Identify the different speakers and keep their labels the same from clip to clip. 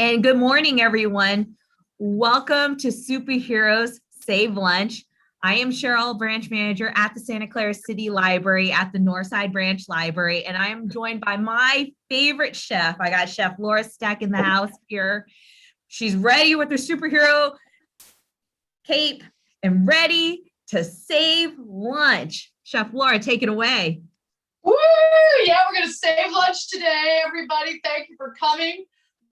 Speaker 1: And good morning, everyone. Welcome to Superheroes Save Lunch. I am Cheryl, branch manager at the Santa Clara City Library at the Northside Branch Library, and I am joined by my favorite chef. I got Chef Laura Steck in the house here. She's ready with her superhero cape and ready to save lunch. Chef Laura, take it away.
Speaker 2: Woo! Yeah, we're going to save lunch today, everybody. Thank you for coming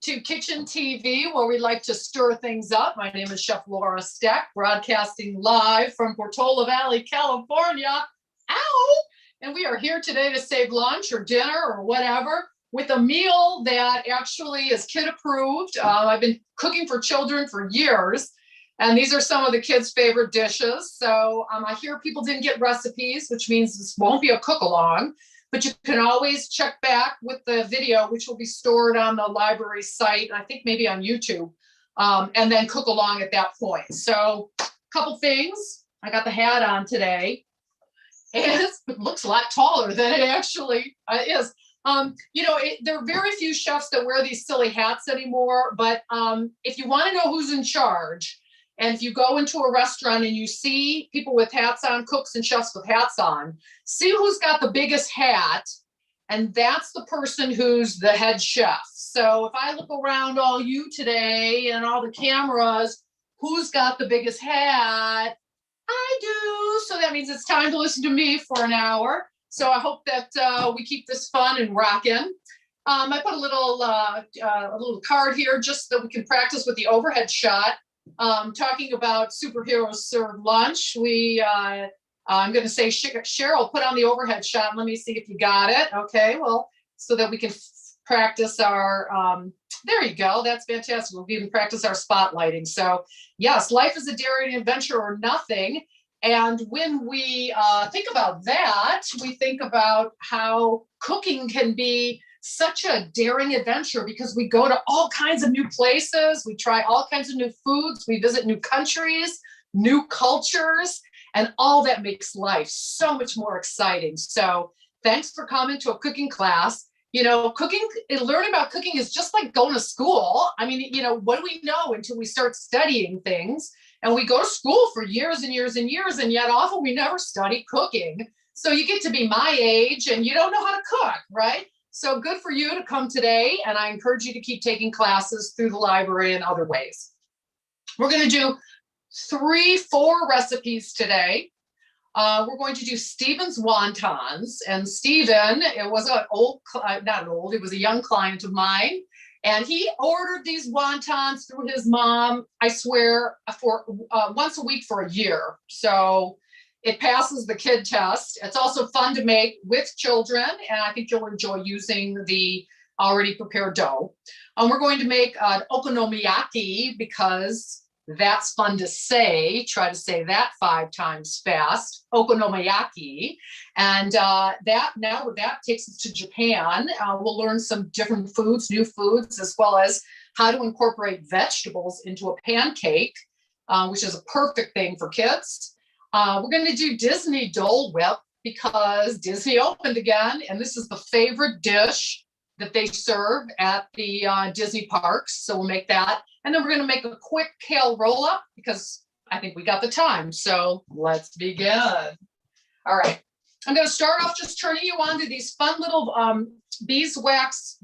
Speaker 2: to Kitchen TV, where we like to stir things up. My name is Chef Laura Steck, broadcasting live from Portola Valley, California. Ow! And we are here today to save lunch or dinner or whatever with a meal that actually is kid approved. I've been cooking for children for years, and these are some of the kids' favorite dishes. So I hear people didn't get recipes, which means this won't be a cook-along. But you can always check back with the video, which will be stored on the library site, I think maybe on YouTube, and then cook along at that point. So a couple things. I got the hat on today. And it looks a lot taller than it actually is. There are very few chefs that wear these silly hats anymore. But if you want to know who's in charge, and if you go into a restaurant and you see people with hats on, cooks and chefs with hats on, see who's got the biggest hat, and that's the person who's the head chef. So if I look around all you today and all the cameras, who's got the biggest hat? I do. So that means it's time to listen to me for an hour. So I hope that we keep this fun and rocking. I put a little card here just so that we can practice with the overhead shot. Talking about superheroes serve lunch. I'm going to say, Cheryl, put on the overhead shot. Let me see if you got it. Okay, well, so that we can practice our, there you go. That's fantastic. We'll even practice our spotlighting. So yes, life is a daring adventure or nothing. And when we think about that, we think about how cooking can be such a daring adventure, because we go to all kinds of new places, we try all kinds of new foods, we visit new countries, new cultures, and all that makes life so much more exciting. So thanks for coming to a cooking class. Learning about cooking is just like going to school. I mean, what do we know until we start studying things? And we go to school for years and years and years, and yet often we never study cooking. So you get to be my age and you don't know how to cook, right? So good for you to come today, and I encourage you to keep taking classes through the library and other ways. We're going to do 4 recipes today. We're going to do Stephen's Wontons, and Stephen, it was it was a young client of mine, and he ordered these wontons through his mom, I swear, for once a week for a year. So it passes the kid test. It's also fun to make with children, and I think you'll enjoy using the already prepared dough. We're going to make an Okonomiyaki, because that's fun to say. Try to say that 5 times fast. Okonomiyaki. And that takes us to Japan. We'll learn some different foods, new foods, as well as how to incorporate vegetables into a pancake, which is a perfect thing for kids. We're going to do Disney Dole Whip, because Disney opened again, and this is the favorite dish that they serve at the Disney parks. So we'll make that. And then we're going to make a quick kale roll-up, because I think we got the time. So let's begin. All right. I'm going to start off just turning you on to these fun little beeswax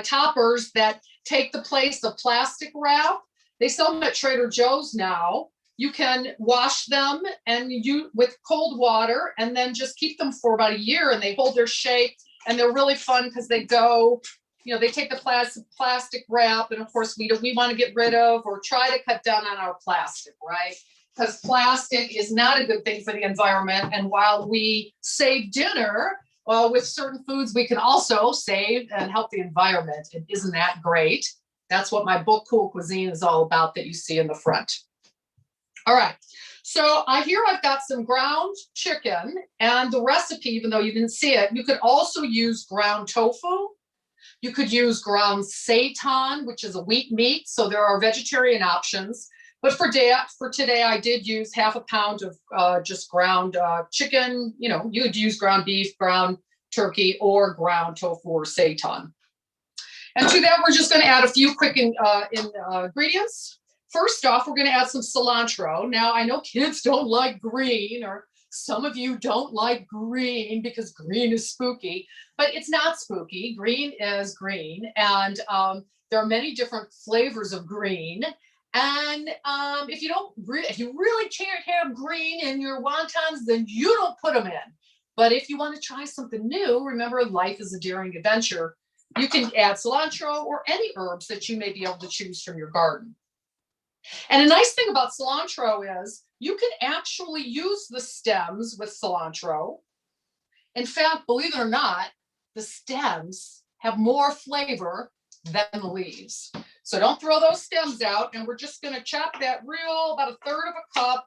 Speaker 2: toppers that take the place of plastic wrap. They sell them at Trader Joe's now. You can wash them with cold water, and then just keep them for about a year, and they hold their shape, and they're really fun because they go, they take the plastic wrap, and of course we want to get rid of or try to cut down on our plastic, right? Because plastic is not a good thing for the environment. And while we save dinner, with certain foods, we can also save and help the environment. And isn't that great? That's what my book, Cool Cuisine, is all about, that you see in the front. All right, so I've got some ground chicken, and the recipe, even though you didn't see it, you could also use ground tofu. You could use ground seitan, which is a wheat meat. So there are vegetarian options. But for today, I did use half a pound of just ground chicken. You could use ground beef, ground turkey, or ground tofu or seitan. And to that, we're just going to add a few quick ingredients. First off, we're going to add some cilantro. Now, I know kids don't like green, or some of you don't like green because green is spooky, but it's not spooky. Green is green, and there are many different flavors of green. And if you really can't have green in your wontons, then you don't put them in. But if you want to try something new, remember, life is a daring adventure. You can add cilantro or any herbs that you may be able to choose from your garden. And a nice thing about cilantro is you can actually use the stems with cilantro. In fact, believe it or not, the stems have more flavor than the leaves. So don't throw those stems out. And we're just going to chop that about a third of a cup.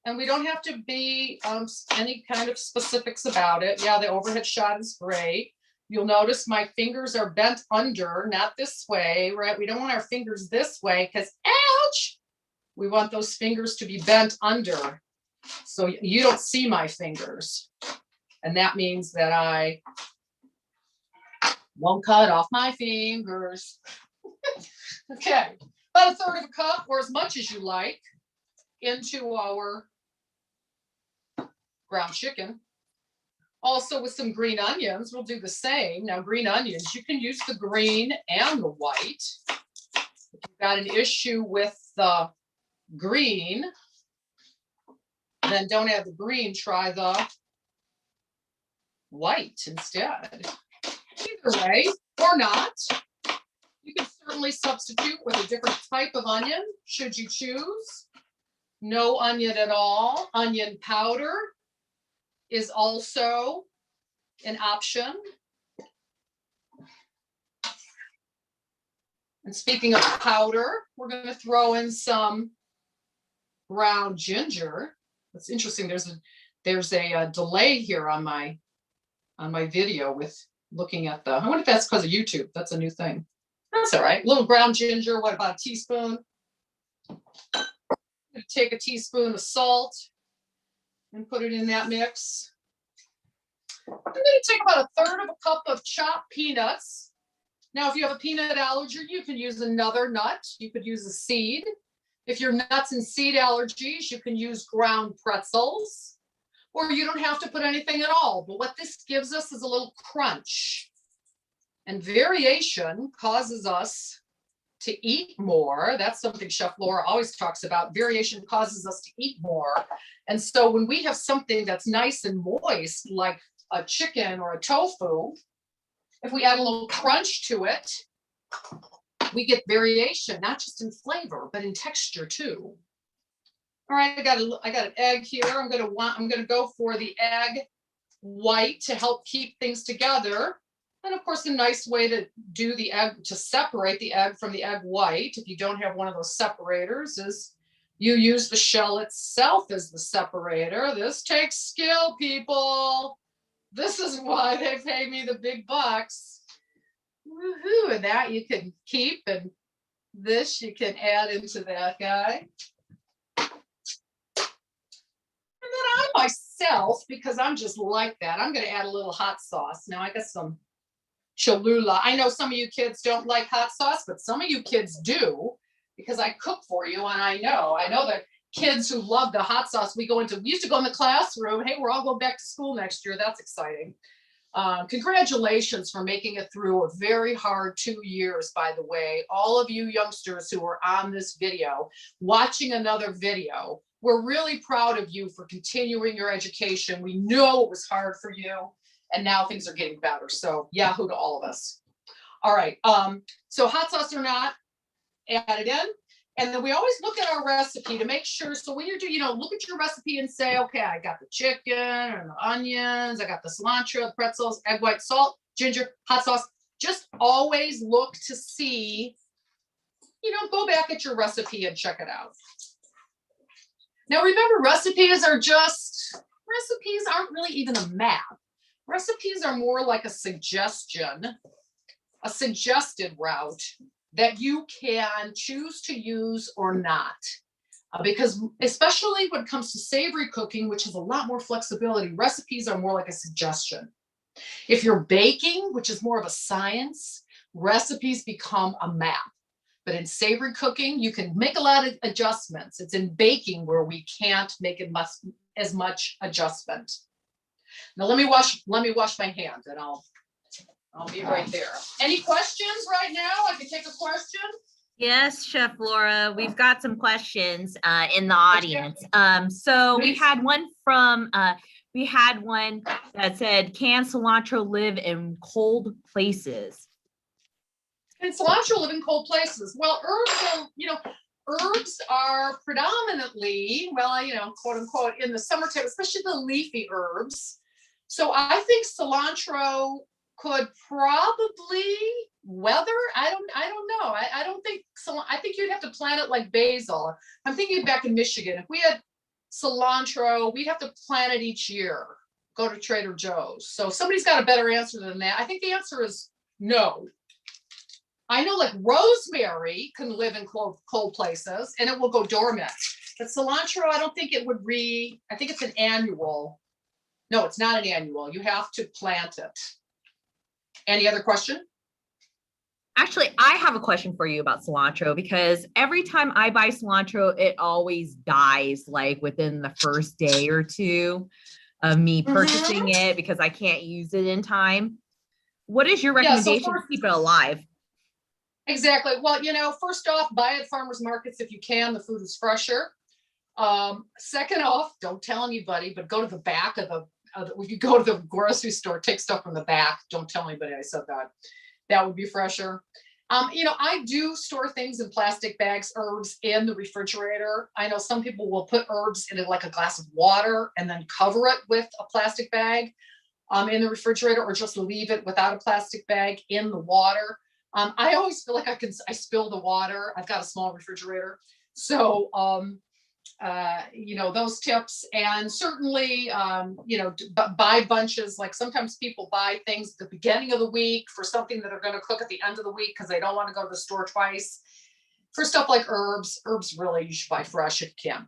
Speaker 2: And we don't have to be any kind of specifics about it. Yeah, the overhead shot is great. You'll notice my fingers are bent under, not this way, right? We don't want our fingers this way because, ouch, we want those fingers to be bent under. So you don't see my fingers. And that means that I won't cut off my fingers. Okay, about a third of a cup or as much as you like into our ground chicken. Also with some green onions, we'll do the same. Now, green onions, you can use the green and the white. If you've got an issue with the green, then don't add the green, try the white instead. Either way, or not, you can certainly substitute with a different type of onion, should you choose. No onion at all. Onion powder is also an option. And speaking of powder, we're going to throw in some ground ginger. That's interesting. There's a delay here on my video with looking at I wonder if that's because of YouTube. That's a new thing. That's all right. A little ground ginger. What about a teaspoon? I'm going to take a teaspoon of salt and put it in that mix. I'm going to take about a third of a cup of chopped peanuts. Now, if you have a peanut allergy, you can use another nut. You could use a seed. If you're nuts and seed allergies, you can use ground pretzels, or you don't have to put anything at all. But what this gives us is a little crunch. And variation causes us to eat more. That's something Chef Laura always talks about. Variation causes us to eat more. And so when we have something that's nice and moist, like a chicken or a tofu, if we add a little crunch to it, we get variation, not just in flavor, but in texture too. All right, I got an egg here. I'm gonna go for the egg white to help keep things together. And of course, a nice way to do the egg, to separate the egg from the egg white, if you don't have one of those separators, is you use the shell itself as the separator. This takes skill, people. This is why they pay me the big bucks. Woohoo! And that you can keep, and this you can add into that guy. And then I myself, because I'm just like that, I'm going to add a little hot sauce. Now I got some Cholula. I know some of you kids don't like hot sauce, but some of you kids do, because I cook for you, and I know the kids who love the hot sauce. We used to go in the classroom. Hey, we're all going back to school next year. That's exciting. Congratulations for making it through a very hard 2 years, by the way. All of you youngsters who are on this video, watching another video, we're really proud of you for continuing your education. We know it was hard for you, and now things are getting better. So yahoo to all of us. All right. So hot sauce or not, add it in. And then we always look at our recipe to make sure. So when you're doing, look at your recipe and say, okay, I got the chicken and the onions, I got the cilantro, the pretzels, egg white, salt, ginger, hot sauce. Just always look to see, go back at your recipe and check it out. Now remember, recipes aren't really even a map. Recipes are more like a suggestion, a suggested route that you can choose to use or not. Because especially when it comes to savory cooking, which has a lot more flexibility, recipes are more like a suggestion. If you're baking, which is more of a science, recipes become a map. But in savory cooking, you can make a lot of adjustments. It's in baking where we can't make as much adjustment. Now let me wash my hands and I'll be right there. Any questions right now? I can take a question.
Speaker 1: Yes, Chef Laura, we've got some questions in the audience. So we had one that said, can cilantro live in cold places?
Speaker 2: Can cilantro live in cold places? Well, herbs are predominantly, quote unquote, in the summertime, especially the leafy herbs. So I think cilantro could probably weather. I don't know. I don't think so. I think you'd have to plant it like basil. I'm thinking back in Michigan, if we had cilantro, we'd have to plant it each year. Go to Trader Joe's. So somebody's got a better answer than that. I think the answer is no. I know like rosemary can live in cold places and it will go dormant. But cilantro, I don't think it would I think it's an annual. No, it's not an annual. You have to plant it. Any other question?
Speaker 1: Actually, I have a question for you about cilantro because every time I buy cilantro, it always dies like within the first day or two of me purchasing it because I can't use it in time. What is your recommendation to keep it alive?
Speaker 2: Exactly. Well, first off, buy at farmers markets if you can. The food is fresher. Second off, don't tell anybody, but go to the back of if you go to the grocery store, take stuff from the back. Don't tell anybody I said that. That would be fresher. I do store things in plastic bags, herbs in the refrigerator. I know some people will put herbs in like a glass of water and then cover it with a plastic bag in the refrigerator, or just leave it without a plastic bag in the water. I always feel like I spill the water. I've got a small refrigerator. So, those tips, and certainly, buy bunches. Like sometimes people buy things at the beginning of the week for something that they're going to cook at the end of the week because they don't want to go to the store twice. For stuff like herbs really, you should buy fresh if you can.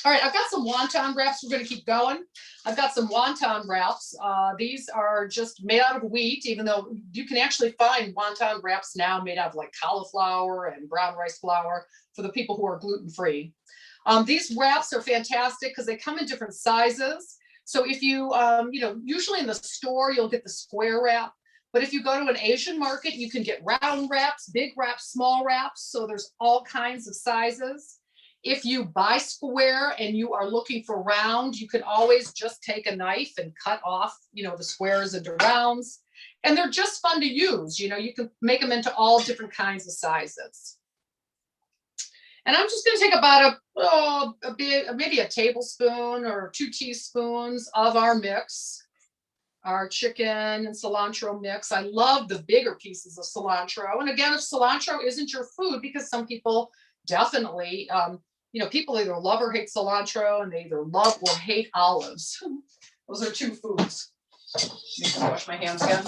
Speaker 2: All right, I've got some wonton wraps. We're going to keep going. I've got some wonton wraps. These are just made out of wheat, even though you can actually find wonton wraps now made out of like cauliflower and brown rice flour for the people who are gluten-free. These wraps are fantastic because they come in different sizes. So if you, usually in the store, you'll get the square wrap. But if you go to an Asian market, you can get round wraps, big wraps, small wraps. So there's all kinds of sizes. If you buy square and you are looking for round, you can always just take a knife and cut off, the squares into rounds. And they're just fun to use. You can make them into all different kinds of sizes. And I'm just going to take about maybe a tablespoon or 2 teaspoons of our mix, our chicken and cilantro mix. I love the bigger pieces of cilantro. And again, if cilantro isn't your food, because some people definitely, people either love or hate cilantro, and they either love or hate olives. Those are 2 foods. Let me wash my hands again.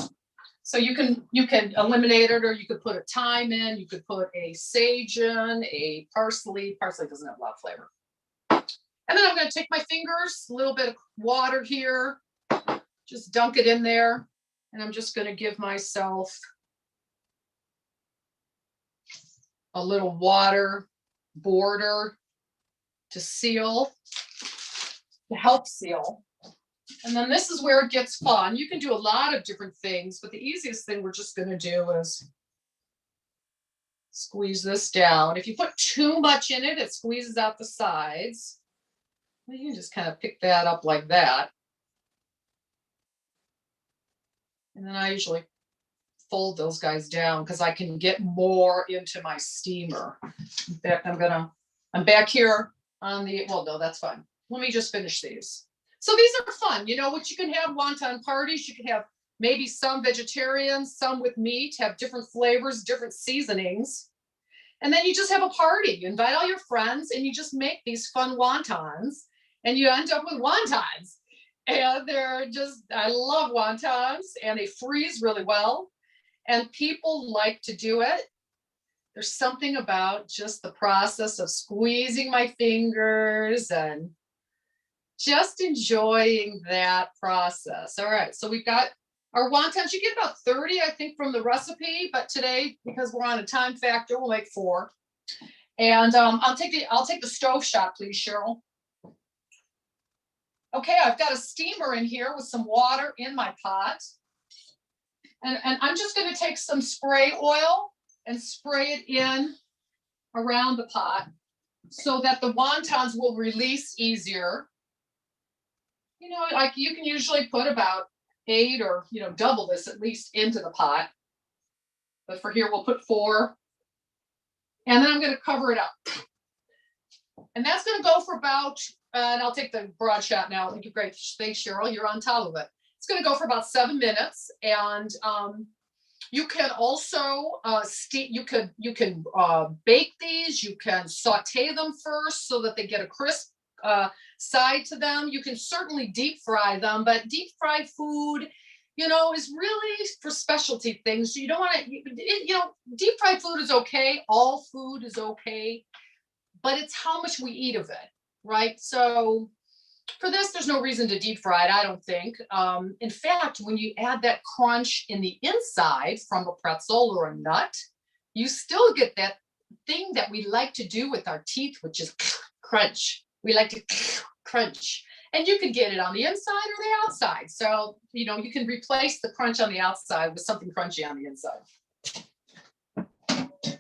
Speaker 2: So you can eliminate it, or you could put a thyme in, you could put a sage in, a parsley. Parsley doesn't have a lot of flavor. And then I'm going to take my fingers, a little bit of water here, just dunk it in there. And I'm just going to give myself a little water border to help seal. And then this is where it gets fun. You can do a lot of different things, but the easiest thing we're just going to do is squeeze this down. If you put too much in it, it squeezes out the sides. You can just kind of pick that up like that. And then I usually fold those guys down because I can get more into my steamer. In fact, I'm back here on no, that's fine. Let me just finish these. So these are fun. What you can have wonton parties. You can have maybe some vegetarian, some with meat, have different flavors, different seasonings. And then you just have a party. You invite all your friends and you just make these fun wontons and you end up with wontons. And I love wontons, and they freeze really well. And people like to do it. There's something about just the process of squeezing my fingers and just enjoying that process. All right, so we've got Our wontons, you get about 30, I think, from the recipe, but today, because we're on a time factor, we'll make 4. And I'll take the stove shot, please, Cheryl. Okay, I've got a steamer in here with some water in my pot. And I'm just going to take some spray oil and spray it in around the pot so that the wontons will release easier. You know, like you can usually put about 8 or, you know, double this at least into the pot. But for here, we'll put 4. And then I'm going to cover it up. And that's going to go for about, and I'll take the broad shot now. Thank you, great. Thanks, Cheryl. You're on top of it. It's going to go for about 7 minutes. And you can also you can bake these. You can saute them first so that they get a crisp side to them. You can certainly deep fry them, but deep fried food, you know, is really for specialty things. So you don't want to, you know, deep fried food is okay. All food is okay, but it's how much we eat of it, right? So for this, there's no reason to deep fry it, I don't think. In fact, when you add that crunch in the inside from a pretzel or a nut, you still get that thing that we like to do with our teeth, which is crunch. We like to crunch. And you can get it on the inside or the outside. So, you know, you can replace the crunch on the outside with something crunchy on the inside.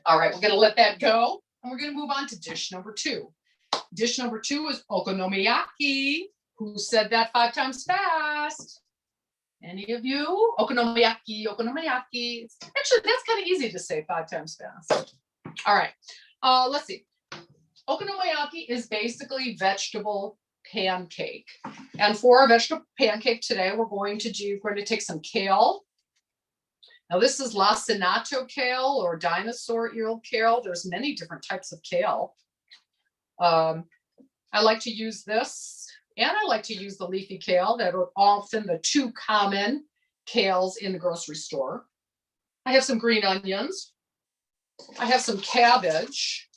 Speaker 2: All right, we're going to let that go. And we're going to move on to dish number 2. Dish number 2 is Okonomiyaki. Who said that 5 times fast? Any of you? Okonomiyaki, Okonomiyaki. Actually, that's kind of easy to say 5 times fast. All right, let's see. Okonomiyaki is basically vegetable pancake. And for our vegetable pancake today, we're going to take some kale. Now this is lacinato kale or dinosaur ear kale. There's many different types of kale. I like to use this, and I like to use the leafy kale that are often the 2 common kales in the grocery store. I have some green onions. I have some cabbage,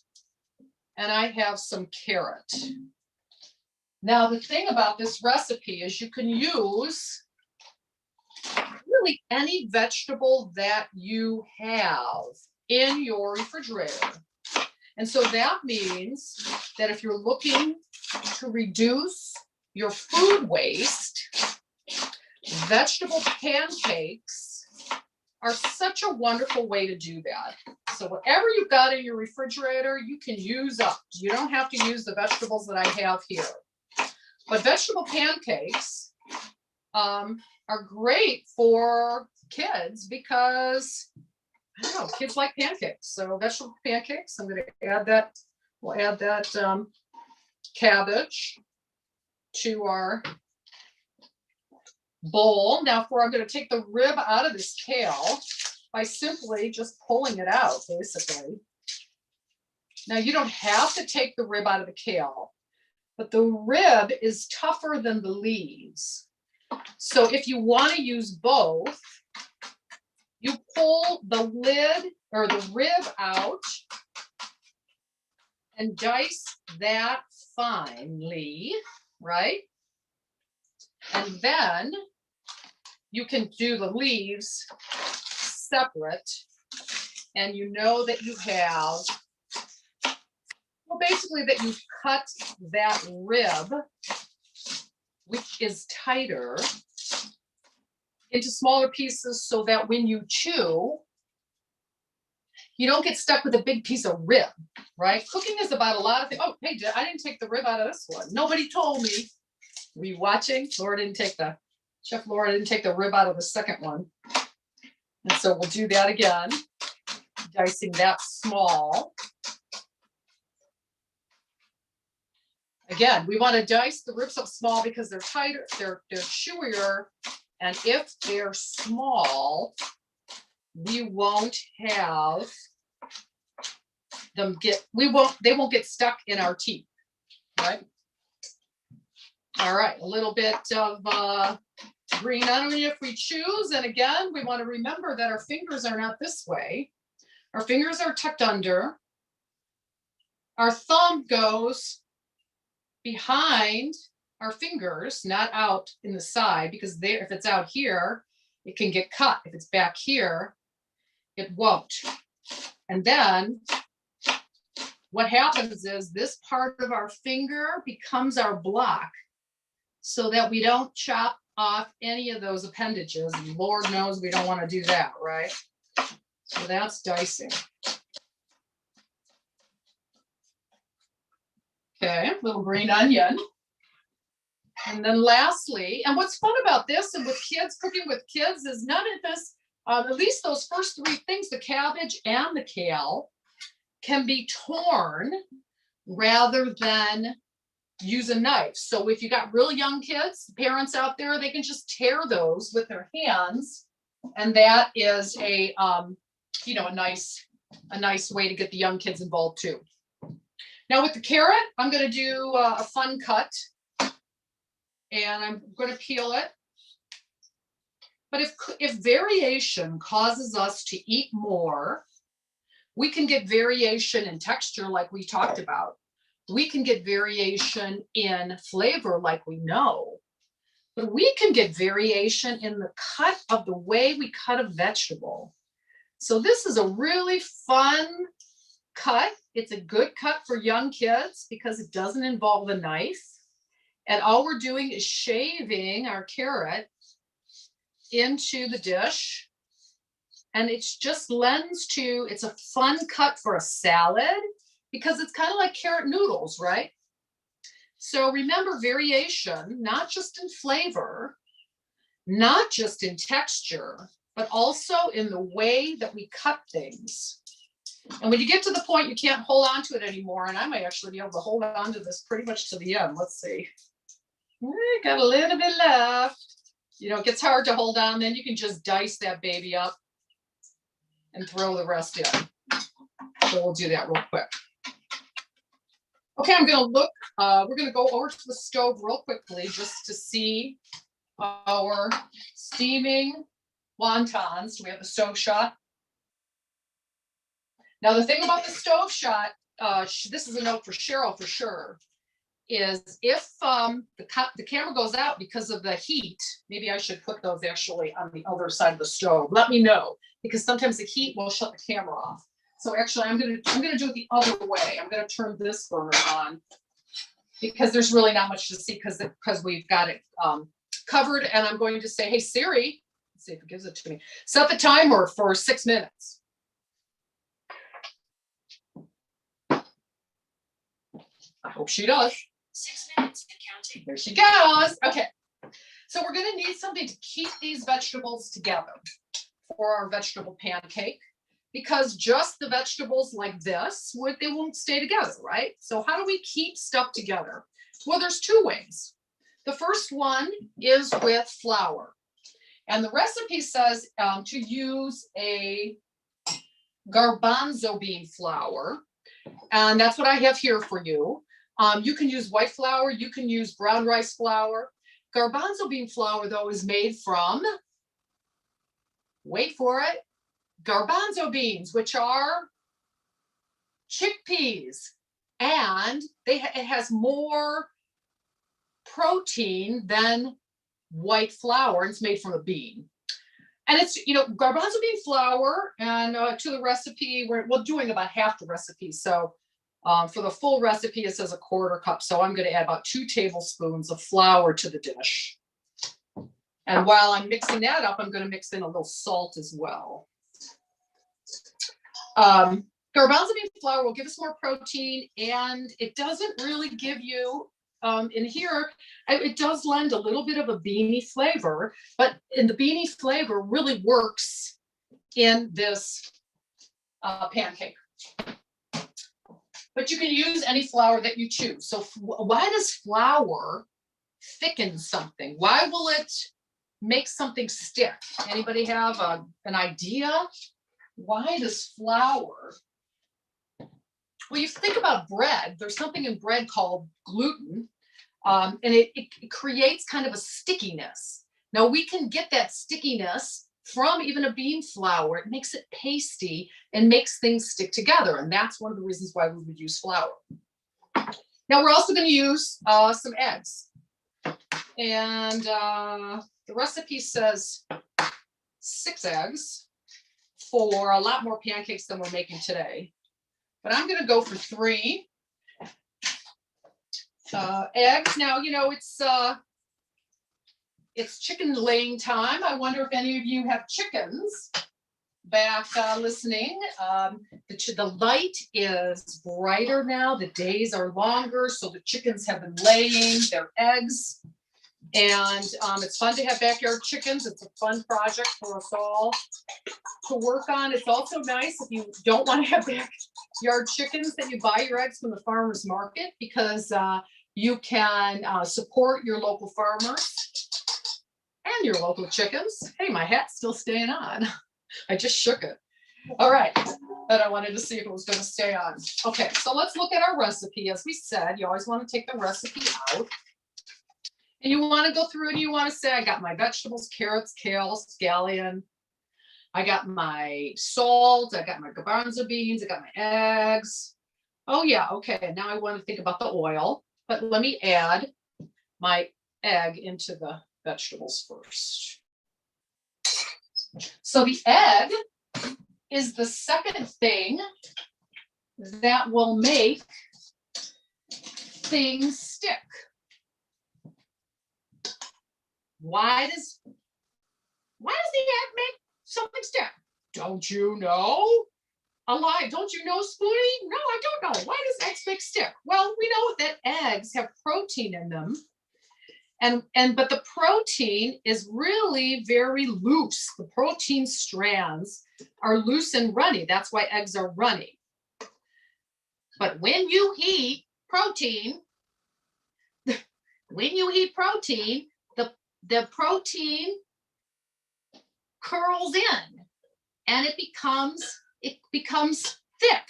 Speaker 2: and I have some carrot. Now, the thing about this recipe is you can use really any vegetable that you have in your refrigerator. And so that means that if you're looking to reduce your food waste, vegetable pancakes are such a wonderful way to do that. So whatever you've got in your refrigerator, you can use up. You don't have to use the vegetables that I have here. But vegetable pancakes are great for kids because, I don't know, kids like pancakes. So vegetable pancakes, I'm going to add that. We'll add that cabbage to our bowl. Now I'm going to take the rib out of this kale by simply just pulling it out, basically. Now you don't have to take the rib out of the kale, but the rib is tougher than the leaves. So if you want to use both, you pull the lid or the rib out and dice that finely, right? And then you can do the leaves separate, and you know that you have, well, basically that you've cut that rib, which is tighter, into smaller pieces so that when you chew, you don't get stuck with a big piece of rib, right? Cooking is about a lot of things. Oh, hey, I didn't take the rib out of this one. Nobody told me. Were you watching? Chef Laura didn't take the rib out of the second one. And so we'll do that again, dicing that small. Again, we want to dice the ribs up small because they're tighter, they're chewier, and if they're small, we won't have them they won't get stuck in our teeth, right? All right, a little bit of green onion if we choose. And again, we want to remember that our fingers are not this way. Our fingers are tucked under. Our thumb goes behind our fingers, not out in the side, because if it's out here, it can get cut. If it's back here, it won't. And then what happens is this part of our finger becomes our block so that we don't chop off any of those appendages. And Lord knows we don't want to do that, right? So that's dicing. Okay, little green onion. And then lastly, and what's fun about this and with kids, cooking with kids, is none of this, at least those first three things, the cabbage and the kale, can be torn rather than use a knife. So if you got real young kids, parents out there, they can just tear those with their hands. And that is a, you know, a nice way to get the young kids involved too. Now with the carrot, I'm going to do a fun cut. And I'm going to peel it. But if variation causes us to eat more, we can get variation in texture like we talked about. We can get variation in flavor like we know. But we can get variation in the cut of the way we cut a vegetable. So this is a really fun cut. It's a good cut for young kids because it doesn't involve a knife. And all we're doing is shaving our carrot into the dish. And it's just lends to, it's a fun cut for a salad because it's kind of like carrot noodles, right? So remember variation, not just in flavor, not just in texture, but also in the way that we cut things. And when you get to the point you can't hold on to it anymore, and I might actually be able to hold on to this pretty much to the end. Let's see. Got a little bit left. You know, it gets hard to hold on, then you can just dice that baby up and throw the rest in. So we'll do that real quick. Okay, I'm gonna look, we're gonna go over to the stove real quickly just to see our steaming wontons. Do we have the stove shot? Now the thing about the stove shot, this is a note for Cheryl for sure, is if the camera goes out because of the heat, maybe I should put those actually on the other side of the stove. Let me know, because sometimes the heat will shut the camera off. So actually I'm gonna do it the other way. I'm gonna turn this burner on because there's really not much to see because we've got it covered. And I'm going to say, hey Siri, let's see if it gives it to me. Set the timer for 6 minutes. I hope she does. 6 minutes and counting. There she goes. Okay. So we're going to need something to keep these vegetables together for our vegetable pancake, because just the vegetables like this, they won't stay together, right? So how do we keep stuff together? Well, there's two ways. The first one is with flour. And the recipe says to use a garbanzo bean flour. And that's what I have here for you. You can use white flour, you can use brown rice flour. Garbanzo bean flour, though, is made from, wait for it, garbanzo beans, which are chickpeas. And it has more protein than white flour. It's made from a bean. And it's, you know, garbanzo bean flour, and to the recipe, we're doing about half the recipe. So for the full recipe, it says 1/4 cup. So I'm going to add about 2 tablespoons of flour to the dish. And while I'm mixing that up, I'm going to mix in a little salt as well. Garbanzo bean flour will give us more protein, and it doesn't really give you, in here, it does lend a little bit of a beany flavor, but the beany flavor really works in this pancake. But you can use any flour that you choose. So why does flour thicken something? Why will it make something stick? Anybody have an idea? Why does flour? Well, you think about bread. There's something in bread called gluten, and it creates kind of a stickiness. Now we can get that stickiness from even a bean flour. It makes it pasty and makes things stick together. And that's one of the reasons why we would use flour. Now we're also going to use some eggs. And the recipe says 6 eggs for a lot more pancakes than we're making today. But I'm gonna go for 3 eggs. Now, you know, it's chicken laying time. I wonder if any of you have chickens back listening. The light is brighter now. The days are longer, so the chickens have been laying their eggs. And it's fun to have backyard chickens. It's a fun project for us all to work on. It's also nice if you don't want to have backyard chickens that you buy your eggs from the farmer's market, because you can support your local farmers and your local chickens. Hey, my hat's still staying on. I just shook it. All right, but I wanted to see if it was going to stay on. Okay, so let's look at our recipe. As we said, you always want to take the recipe out. And you want to go through and you want to say, I got my vegetables, carrots, kale, scallion. I got my salt. I got my garbanzo beans. I got my eggs. Oh, yeah. Okay. And now I want to think about the oil. But let me add my egg into the vegetables first. So the egg is the second thing that will make things stick. Why does the egg make something stick? Don't you know? Alive, don't you know, Spoonie? No, I don't know. Why does eggs make stick? Well, we know that eggs have protein in them. But the protein is really very loose. The protein strands are loose and runny. That's why eggs are runny. But when you heat protein, the protein curls in and it becomes thick,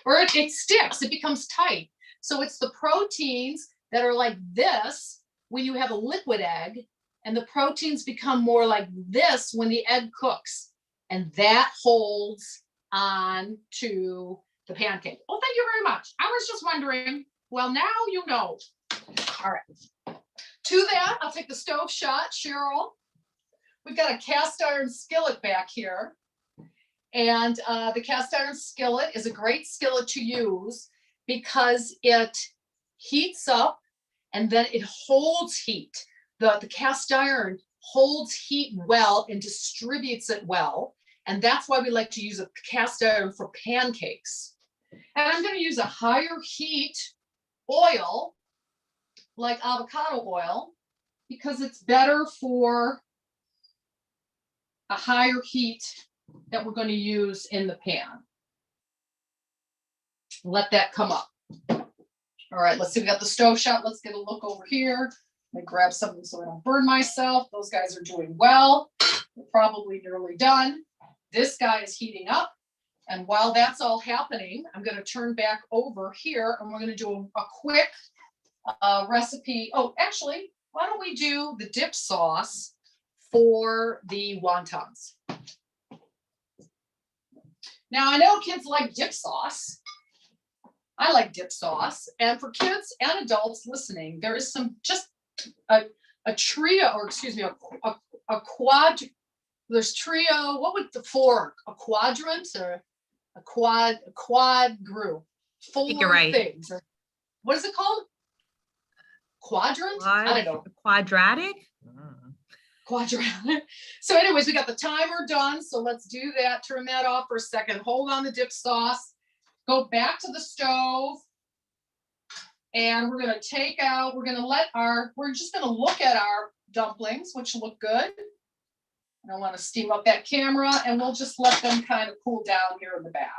Speaker 2: or it sticks, it becomes tight. So it's the proteins that are like this when you have a liquid egg, and the proteins become more like this when the egg cooks, and that holds on to the pancake. Oh, thank you very much. I was just wondering. Well, now you know. All right. To that, I'll take the stove shot, Cheryl. We've got a cast iron skillet back here. And the cast iron skillet is a great skillet to use because it heats up and then it holds heat. The cast iron holds heat well and distributes it well. And that's why we like to use a cast iron for pancakes. And I'm going to use a higher heat oil, like avocado oil, because it's better for a higher heat that we're going to use in the pan. Let that come up. All right, let's see, we got the stove shot. Let's get a look over here. Let me grab something so I don't burn myself. Those guys are doing well. They're probably nearly done. This guy is heating up. And while that's all happening, I'm going to turn back over here and we're going to do a quick recipe. Oh, actually, why don't we do the dip sauce for the wontons? Now, I know kids like dip sauce. I like dip sauce. And for kids and adults listening, there is just a trio, or excuse me, a quad. There's trio. What would the four? A quadrant or a quad group? Four things. What is it called? Quadrant? I don't know.
Speaker 1: Quadratic?
Speaker 2: Quadratic. So anyways, we got the timer done. So let's do that. Turn that off for a second. Hold on the dip sauce. Go back to the stove. And we're going to take out, we're just going to look at our dumplings, which look good. And I want to steam up that camera, and we'll just let them kind of cool down here in the back.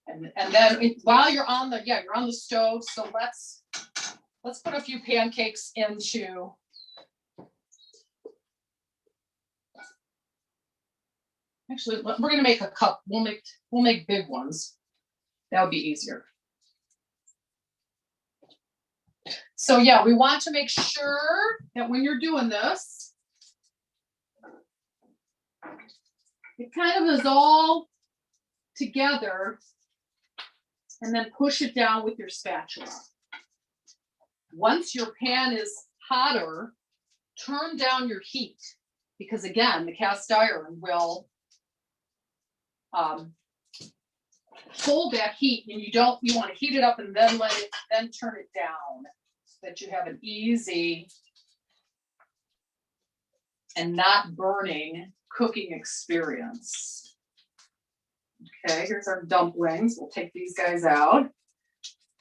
Speaker 2: And then while you're on the stove, so let's put a few pancakes into. Actually, we're going to make a cup. We'll make big ones. That would be easier. So yeah, we want to make sure that when you're doing this, it kind of is all together, and then push it down with your spatula. Once your pan is hotter, turn down your heat because again, the cast iron will hold that heat, and you want to heat it up and then then turn it down so that you have an easy and not burning cooking experience. Okay, here's our dumplings. We'll take these guys out.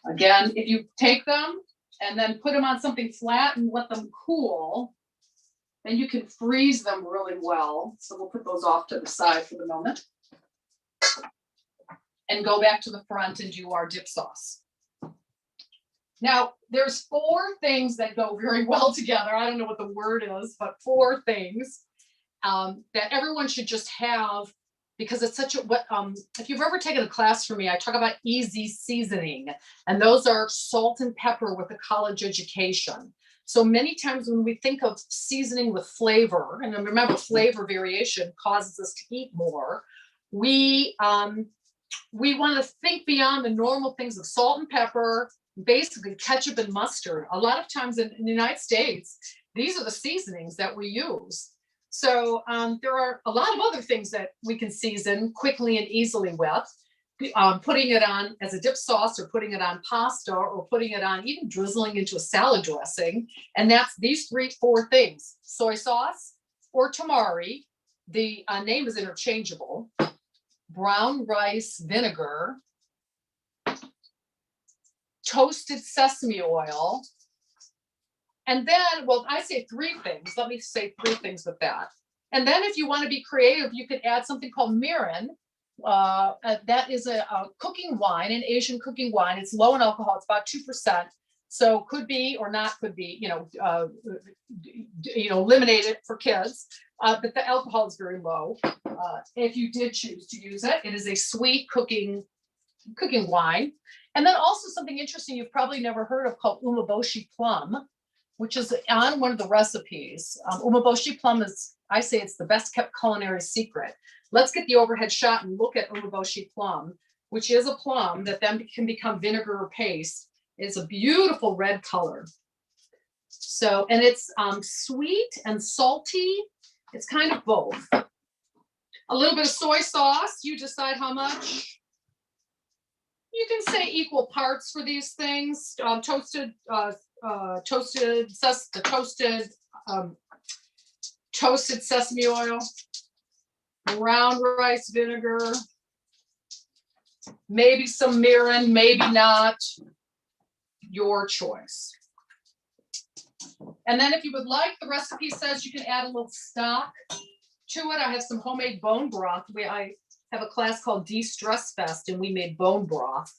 Speaker 2: Again, if you take them and then put them on something flat and let them cool, then you can freeze them really well. So we'll put those off to the side for the moment. And go back to the front and do our dip sauce. Now, there's 4 things that go very well together. I don't know what the word is, but 4 things that everyone should just have, because it's such a, if you've ever taken a class from me, I talk about easy seasoning, and those are salt and pepper with a college education. So many times when we think of seasoning with flavor, and remember, flavor variation causes us to eat more, we want to think beyond the normal things of salt and pepper, basically ketchup and mustard. A lot of times in the United States, these are the seasonings that we use. So there are a lot of other things that we can season quickly and easily with. Putting it on as a dip sauce, or putting it on pasta, or putting it on, even drizzling into a salad dressing. And that's these 4 things: soy sauce or tamari. The name is interchangeable. Brown rice vinegar, toasted sesame oil, and then, well, I say 3 things. Let me say 3 things with that. And then if you want to be creative, you could add something called mirin. That is a cooking wine, an Asian cooking wine. It's low in alcohol. It's about 2%. So could be or not could be, eliminate it for kids. But the alcohol is very low. If you did choose to use it, it is a sweet cooking wine. And then also something interesting you've probably never heard of called umeboshi plum, which is on one of the recipes. Umeboshi plum is, I say, it's the best kept culinary secret. Let's get the overhead shot and look at umeboshi plum, which is a plum that then can become vinegar or paste. It's a beautiful red color. So, and it's sweet and salty. It's kind of both. A little bit of soy sauce. You decide how much. You can say equal parts for these things. Toasted sesame oil, brown rice vinegar, maybe some mirin, maybe not. Your choice. And then if you would like, the recipe says you can add a little stock to it. I have some homemade bone broth. I have a class called De-Stress Fest, and we made bone broth.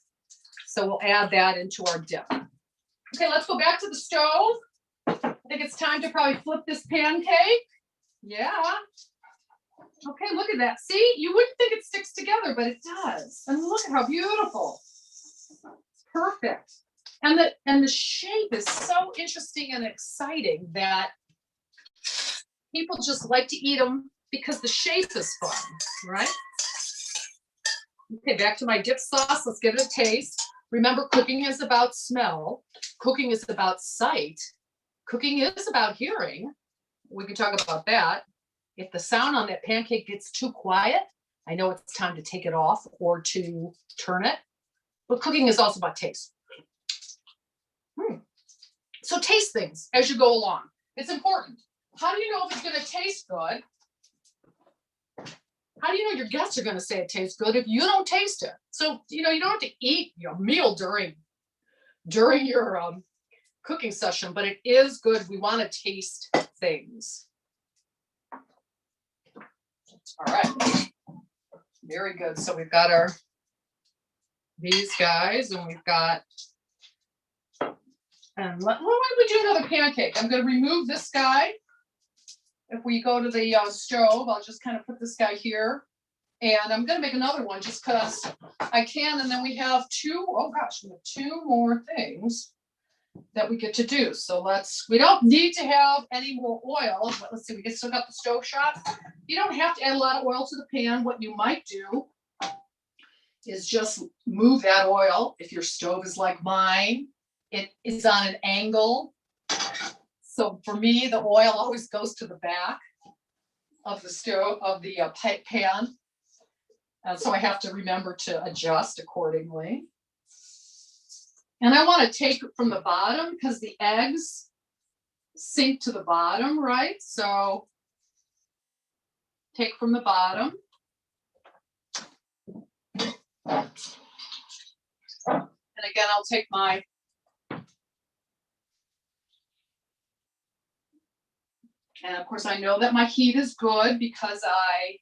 Speaker 2: So we'll add that into our dip. Okay, let's go back to the stove. I think it's time to probably flip this pancake. Yeah. Okay, look at that. See, you wouldn't think it sticks together, but it does. And look at how beautiful. It's perfect. And the shape is so interesting and exciting that people just like to eat them because the shape is fun, right? Okay, back to my dip sauce. Let's give it a taste. Remember, cooking is about smell. Cooking is about sight. Cooking is about hearing. We can talk about that. If the sound on that pancake gets too quiet, I know it's time to take it off or to turn it. But cooking is also about taste. So taste things as you go along. It's important. How do you know if it's going to taste good? How do you know your guests are going to say it tastes good if you don't taste it? So, you don't have to eat your meal during your cooking session, but it is good. We want to taste things. All right. Very good. So we've got these guys, and we've got, and why don't we do another pancake? I'm going to remove this guy. If we go to the stove, I'll just kind of put this guy here, and I'm going to make another one just because I can. And then we have we have 2 more things that we get to do. So we don't need to have any more oil, but let's see, we still got the stove shot. You don't have to add a lot of oil to the pan. What you might do is just move that oil. If your stove is like mine, it is on an angle. So for me, the oil always goes to the back. of the stove, of the pan. And so I have to remember to adjust accordingly. And I want to take it from the bottom because the eggs sink to the bottom, right? So take from the bottom. And again, I'll take my and of course I know that my heat is good because I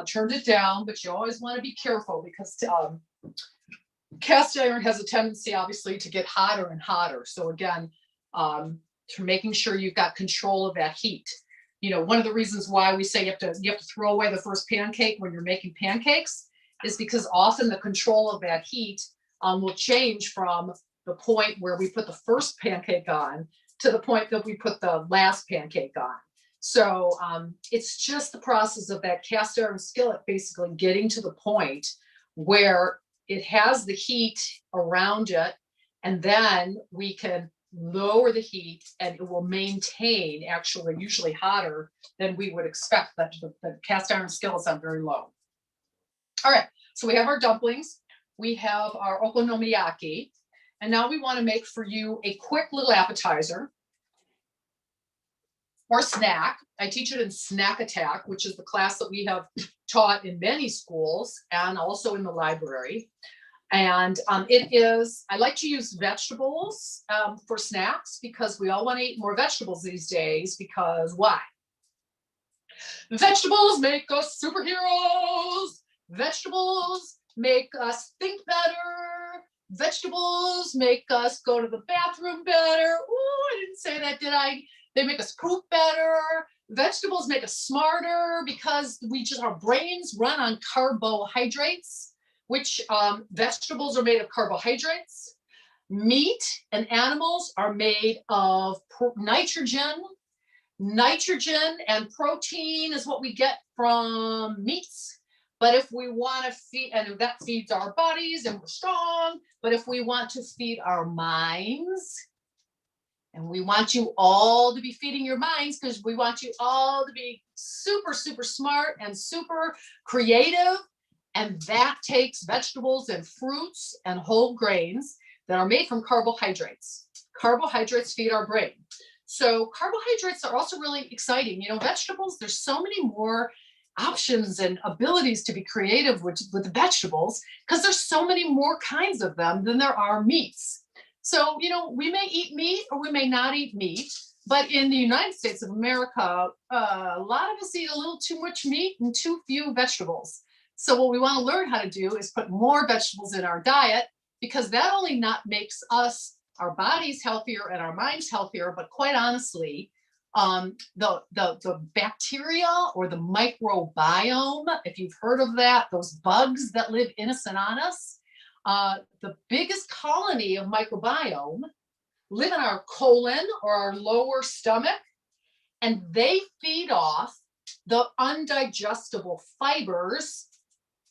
Speaker 2: turned it down, but you always want to be careful because cast iron has a tendency obviously to get hotter and hotter. So again, to making sure you've got control of that heat. You know, one of the reasons why we say you have to throw away the first pancake when you're making pancakes is because often the control of that heat will change from the point where we put the first pancake on to the point that we put the last pancake on. So it's just the process of that cast iron skillet basically getting to the point where it has the heat around it, and then we can lower the heat and it will maintain actually usually hotter than we would expect, but the cast iron skillets are very low. All right, so we have our dumplings, we have our okonomiyaki, and now we want to make for you a quick little appetizer or snack. I teach it in Snack Attack, which is the class that we have taught in many schools and also in the library. And I like to use vegetables for snacks because we all want to eat more vegetables these days, because why? Vegetables make us superheroes. Vegetables make us think better. Vegetables make us go to the bathroom better. Ooh, I didn't say that, did I? They make us poop better. Vegetables make us smarter because our brains run on carbohydrates, which vegetables are made of carbohydrates. Meat and animals are made of nitrogen. Nitrogen and protein is what we get from meats. But if we want to feed, and that feeds our bodies and we're strong, but if we want to feed our minds, and we want you all to be feeding your minds because we want you all to be super, super smart and super creative. And that takes vegetables and fruits and whole grains that are made from carbohydrates. Carbohydrates feed our brain. So carbohydrates are also really exciting. You know, vegetables, there's so many more options and abilities to be creative with the vegetables because there's so many more kinds of them than there are meats. So, you know, we may eat meat or we may not eat meat, but in the United States of America, a lot of us eat a little too much meat and too few vegetables. So what we want to learn how to do is put more vegetables in our diet, because that only not makes us, our bodies healthier and our minds healthier, but quite honestly, the bacteria or the microbiome, if you've heard of that, those bugs that live innocent on us, the biggest colony of microbiome live in our colon or our lower stomach, and they feed off the undigestible fibers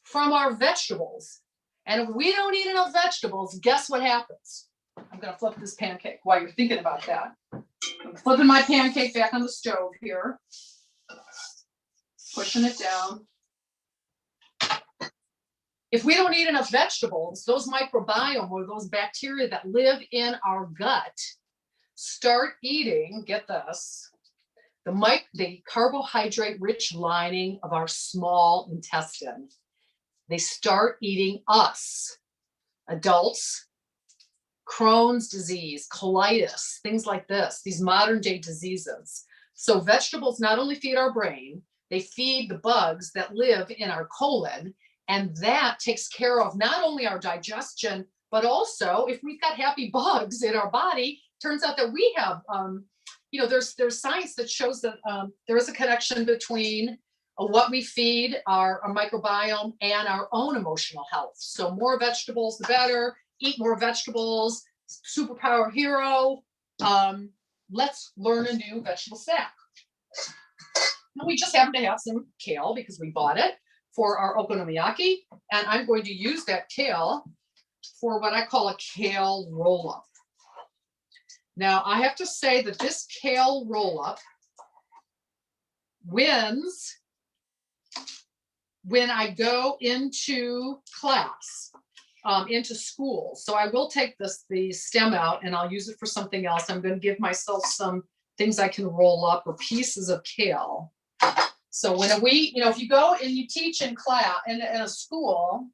Speaker 2: from our vegetables. And if we don't eat enough vegetables, guess what happens? I'm going to flip this pancake while you're thinking about that. I'm flipping my pancake back on the stove here, pushing it down. If we don't eat enough vegetables, those microbiome or those bacteria that live in our gut start eating, get this, the carbohydrate-rich lining of our small intestine. They start eating us, adults, Crohn's disease, colitis, things like this, these modern day diseases. So vegetables not only feed our brain, they feed the bugs that live in our colon, and that takes care of not only our digestion, but also if we've got happy bugs in our body, turns out that we have, you know, there's science that shows that there is a connection between what we feed our microbiome and our own emotional health. So more vegetables, the better. Eat more vegetables, superpower hero. Let's learn a new vegetable snack. And we just happen to have some kale because we bought it for our okonomiyaki. And I'm going to use that kale for what I call a kale roll-up. Now, I have to say that this kale roll-up wins when I go into class, into school. So I will take the stem out and I'll use it for something else. I'm going to give myself some things I can roll up or pieces of kale. So when if you go and you teach in class in a school,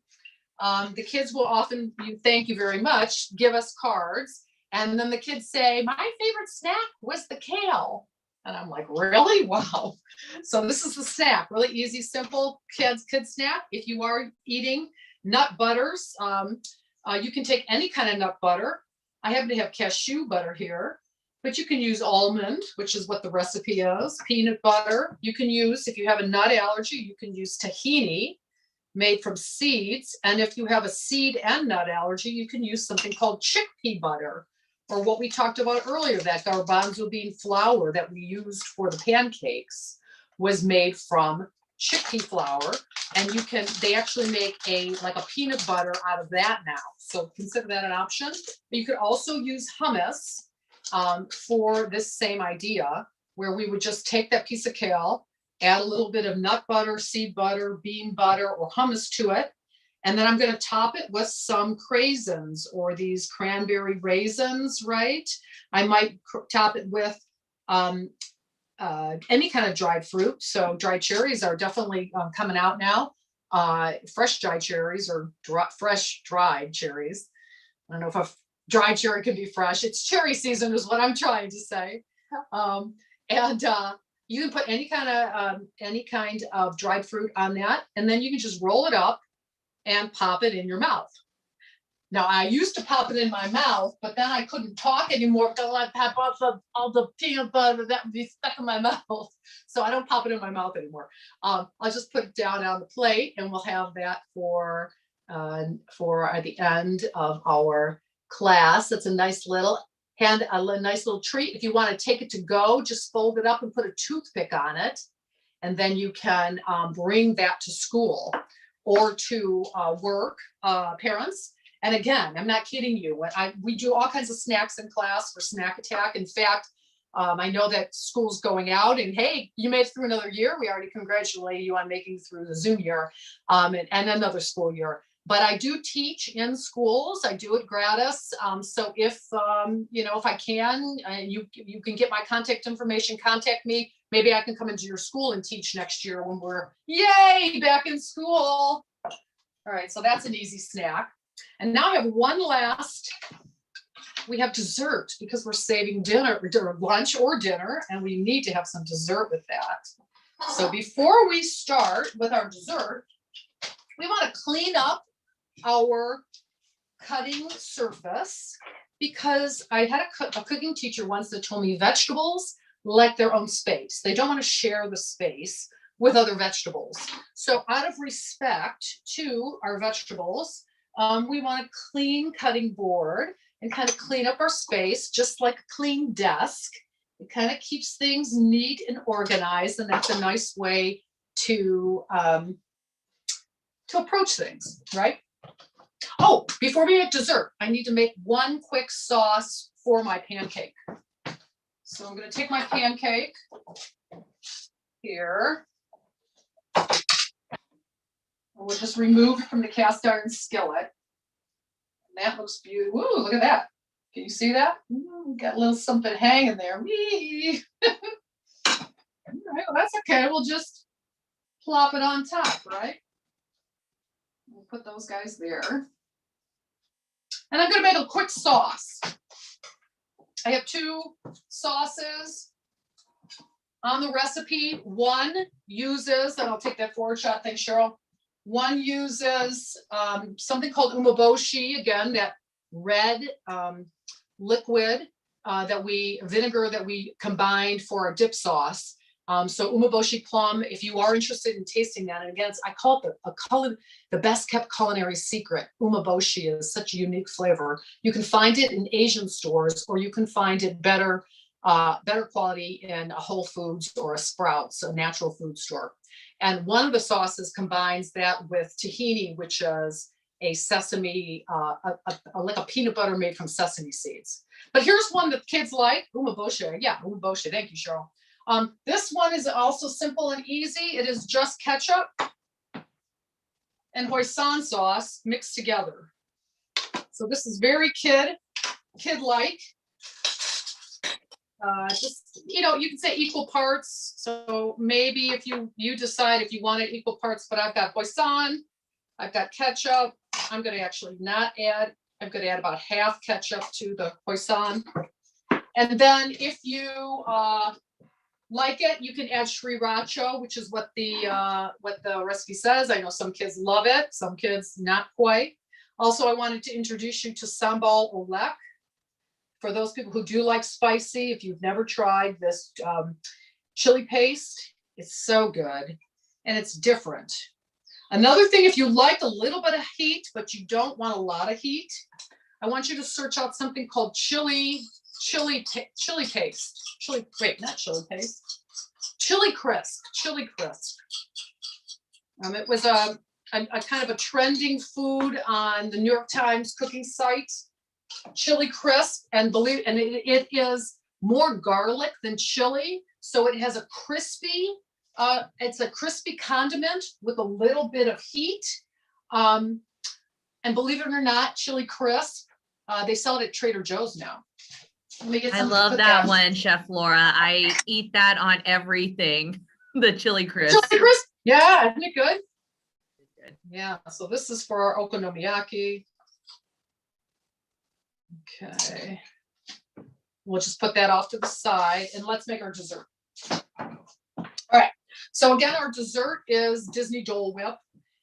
Speaker 2: the kids will often, thank you very much, give us cards. And then the kids say, my favorite snack was the kale. And I'm like, really? Wow. So this is the snack, really easy, simple kid snack. If you are eating nut butters, you can take any kind of nut butter. I happen to have cashew butter here, but you can use almond, which is what the recipe is, peanut butter. You can use, if you have a nut allergy, you can use tahini made from seeds. And if you have a seed and nut allergy, you can use something called chickpea butter, or what we talked about earlier, that garbanzo bean flour that we used for the pancakes was made from chickpea flour. And they actually make like a peanut butter out of that now. So consider that an option. But you could also use hummus for this same idea, where we would just take that piece of kale, add a little bit of nut butter, seed butter, bean butter, or hummus to it. And then I'm going to top it with some craisins, or these cranberry raisins, right? I might top it with any kind of dried fruit. So dried cherries are definitely coming out now. Fresh dried cherries, or fresh dried cherries. I don't know if a dried cherry can be fresh. It's cherry season is what I'm trying to say. You can put any kind of dried fruit on that, and then you can just roll it up and pop it in your mouth. Now, I used to pop it in my mouth, but then I couldn't talk anymore because I'd have all the peanut butter that would be stuck in my mouth. So I don't pop it in my mouth anymore. I'll just put it down on the plate, and we'll have that for at the end of our class. That's a nice little treat. If you want to take it to go, just fold it up and put a toothpick on it, and then you can bring that to school or to work, parents. And again, I'm not kidding you. We do all kinds of snacks in class for Snack Attack. In fact, I know that school's going out, and hey, you made it through another year. We already congratulate you on making it through the Zoom year and another school year. But I do teach in schools. I do it gratis. So if I can, you can get my contact information, contact me. Maybe I can come into your school and teach next year when we're, yay, back in school. All right, so that's an easy snack. And now I have we have dessert, because we're saving dinner, or lunch or dinner, and we need to have some dessert with that. So before we start with our dessert, we want to clean up our cutting surface, because I had a cooking teacher once that told me vegetables like their own space. They don't want to share the space with other vegetables. So out of respect to our vegetables, we want a clean cutting board and kind of clean up our space, just like a clean desk. It kind of keeps things neat and organized, and that's a nice way to approach things, right? Oh, before we make dessert, I need to make one quick sauce for my pancake. So I'm going to take my pancake here. We'll just remove it from the cast iron skillet. And that looks beautiful. Ooh, look at that. Can you see that? Ooh, got a little something hanging there. Whee! All right, well, that's okay. We'll just plop it on top, right? We'll put those guys there. And I'm going to make a quick sauce. I have two sauces on the recipe. One uses, and I'll take that forward shot, thanks, Cheryl. One uses something called umeboshi, again, that red liquid vinegar that we combined for our dip sauce. So umeboshi plum, if you are interested in tasting that, and again, I call it the best kept culinary secret. Umeboshi is such a unique flavor. You can find it in Asian stores, or you can find it better quality in a Whole Foods or a Sprouts, a natural food store. And one of the sauces combines that with tahini, which is a sesame, like a peanut butter made from sesame seeds. But here's one that kids like, umeboshi. Yeah, umeboshi. Thank you, Cheryl. This one is also simple and easy. It is just ketchup and hoisin sauce mixed together. So this is very kid-like. Just, you know, you can say equal parts. So maybe if you decide if you want it equal parts, but I've got hoisin, I've got ketchup. I'm going to actually not add, I'm going to add about half ketchup to the hoisin. And then if you like it, you can add sriracha, which is what the recipe says. I know some kids love it, some kids not quite. Also, I wanted to introduce you to sambal olek. For those people who do like spicy, if you've never tried this chili paste, it's so good and it's different. Another thing, if you like a little bit of heat, but you don't want a lot of heat, I want you to search out something called chili paste. Chili crisp. It was a kind of a trending food on the New York Times cooking site. Chili crisp, and it is more garlic than chili, so it has a crispy. It's a crispy condiment with a little bit of heat. And believe it or not, chili crisp. They sell it at Trader Joe's now.
Speaker 1: I love that one, Chef Laura. I eat that on everything. The chili crisp.
Speaker 2: Chili crisp? Yeah, isn't it good? Yeah, so this is for our okonomiyaki. Okay. We'll just put that off to the side and let's make our dessert. All right. So again, our dessert is Disney Dole Whip.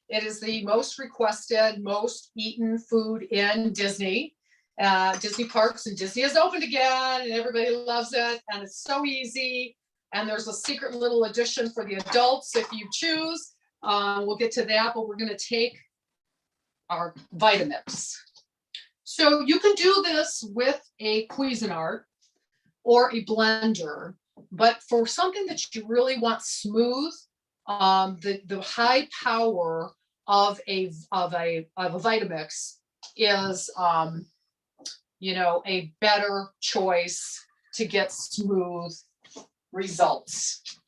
Speaker 2: It is the most requested, most eaten food in Disney. Disney parks, and Disney has opened again and everybody loves it and it's so easy. And there's a secret little addition for the adults if you choose. We'll get to that, but we're going to take our Vitamix. So you can do this with a Cuisinart or a blender, but for something that you really want smooth, the high power of a Vitamix is a better choice to get smooth results.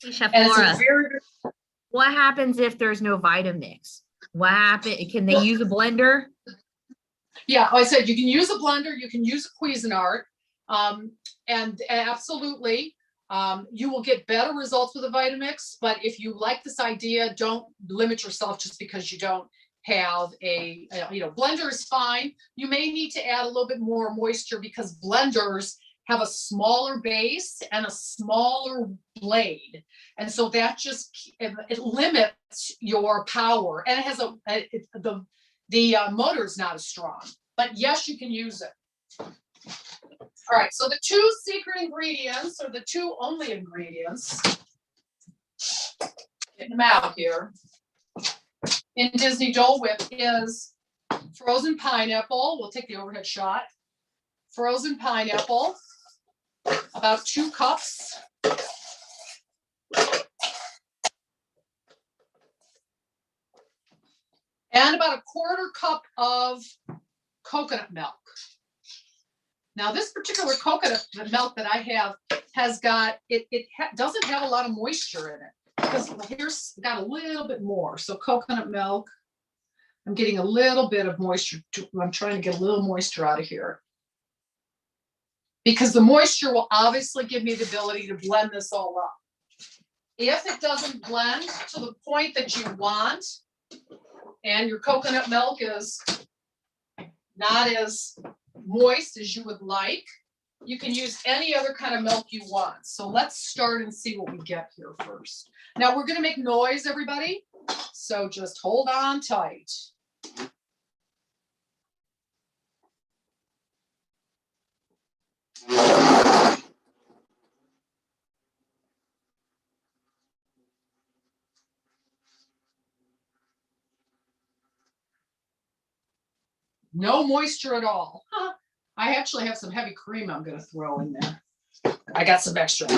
Speaker 1: Hey, Chef Laura, what happens if there's no Vitamix? What happens? Can they use a blender?
Speaker 2: Yeah, I said you can use a blender, you can use a Cuisinart, and absolutely, you will get better results with a Vitamix. But if you like this idea, don't limit yourself just because you don't have a blender is fine. You may need to add a little bit more moisture because blenders have a smaller base and a smaller blade, and so that just it limits your power, and it has the motor is not as strong, but yes, you can use it. All right, so the two secret ingredients, or the two only ingredients, getting them out here, in Disney Dole Whip is frozen pineapple. We'll take the overhead shot. Frozen pineapple, about 2 cups. And about 1/4 cup of coconut milk. Now, this particular coconut milk that I have has got, doesn't have a lot of moisture in it because here's got a little bit more. So coconut milk, I'm getting a little bit of moisture. I'm trying to get a little moisture out of here because the moisture will obviously give me the ability to blend this all up. If it doesn't blend to the point that you want, and your coconut milk is not as moist as you would like, you can use any other kind of milk you want. So let's start and see what we get here first. Now we're going to make noise, everybody. So just hold on tight. No moisture at all. I actually have some heavy cream I'm going to throw in there. I got some extra.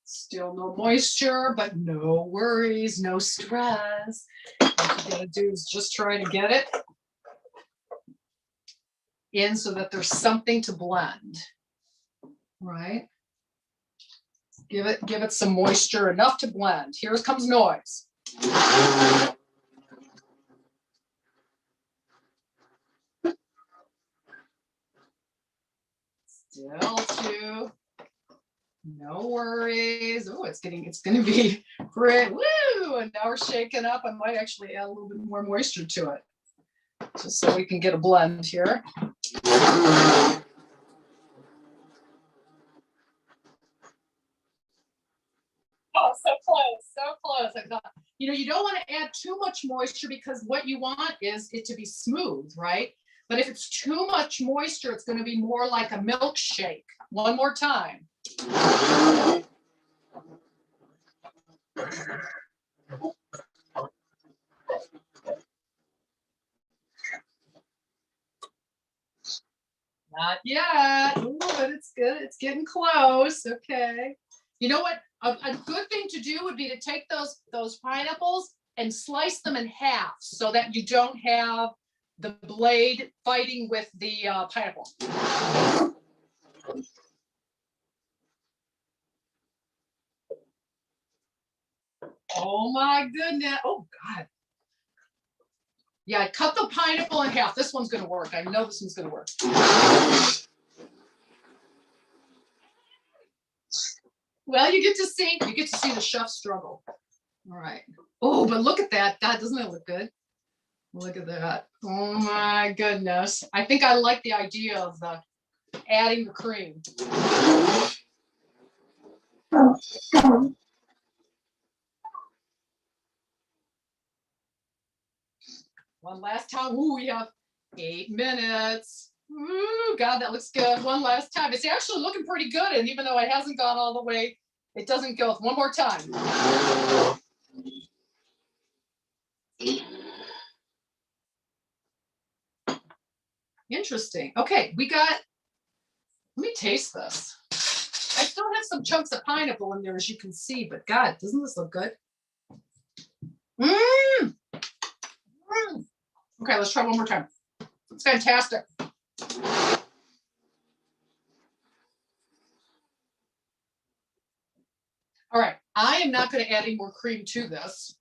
Speaker 2: Still no moisture, but no worries, no stress. What you gotta do is just try to get it in so that there's something to blend. right? Give it some moisture, enough to blend. Here comes noise. Still two. No worries. Oh, it's gonna be great. Woo! And now we're shaking up. I might actually add a little bit more moisture to it, just so we can get a blend here. Oh, so close, so close. I thought, you don't want to add too much moisture because what you want is it to be smooth, right? But if it's too much moisture, it's going to be more like a milkshake. One more time. Not yet. Ooh, but it's good. It's getting close. Okay. You know what? A good thing to do would be to take those pineapples and slice them in half so that you don't have the blade fighting with the pineapple. Oh my goodness. Oh God. Yeah, cut the pineapple in half. This one's going to work. I know this one's going to work. Well, you get to see the chef struggle. All right. Oh, but look at that. God, doesn't that look good? Look at that. Oh my goodness. I think I like the idea of adding the cream. One last time. Ooh, we have 8 minutes. Ooh, God, that looks good. One last time. It's actually looking pretty good. And even though it hasn't gone all the way, it doesn't go. One more time. Interesting. Okay, let me taste this. I still have some chunks of pineapple in there, as you can see, but God, doesn't this look good? Mmm. Okay, let's try one more time. It's fantastic. All right, I am not going to add any more cream to this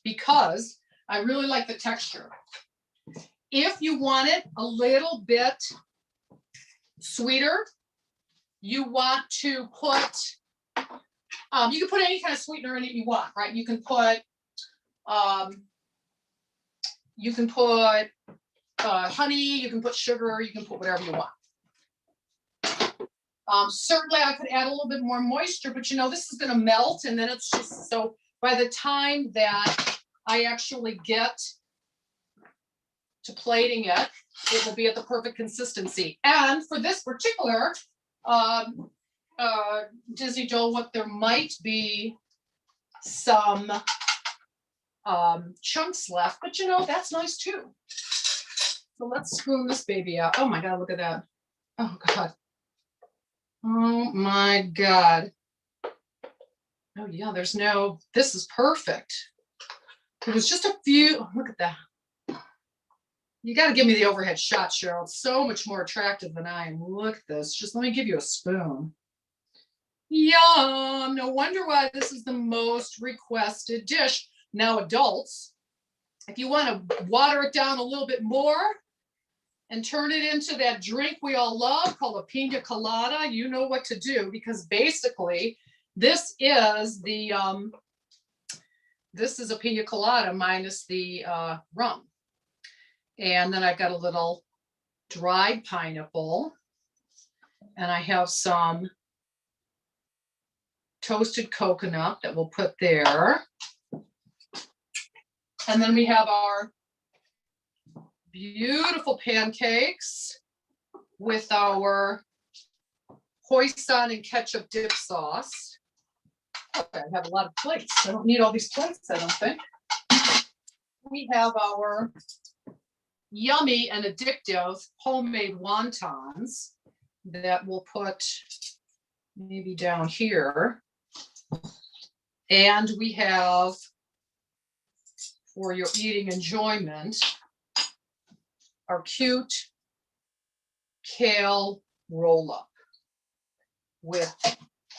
Speaker 2: because I really like the texture. If you want it a little bit sweeter, you want to put, you can put any kind of sweetener in it you want, right? You can put honey, you can put sugar, you can put whatever you want. Certainly I could add a little bit more moisture, but this is going to melt, and then it's just, so by the time that I actually get to plating it, it will be at the perfect consistency. And for this particular Disney Dole, there might be some chunks left, but that's nice too. So let's spoon this baby out. Oh my God, look at that. Oh God. Oh my God. Oh yeah, this is perfect. It was just a few, look at that. You got to give me the overhead shot, Cheryl. It's so much more attractive than I am. Look at this. Just let me give you a spoon. Yum. No wonder why this is the most requested dish. Now, adults, if you want to water it down a little bit more and turn it into that drink we all love called a pina colada, you know what to do, because basically this is a pina colada minus the rum. And then I've got a little dried pineapple, and I have some toasted coconut that we'll put there. And then we have our beautiful pancakes with our hoisin and ketchup dip sauce. Okay, I have a lot of plates. I don't need all these plates, I don't think. We have our yummy and addictive homemade wontons that we'll put maybe down here. And we have, for your eating enjoyment, our cute kale roll-up. with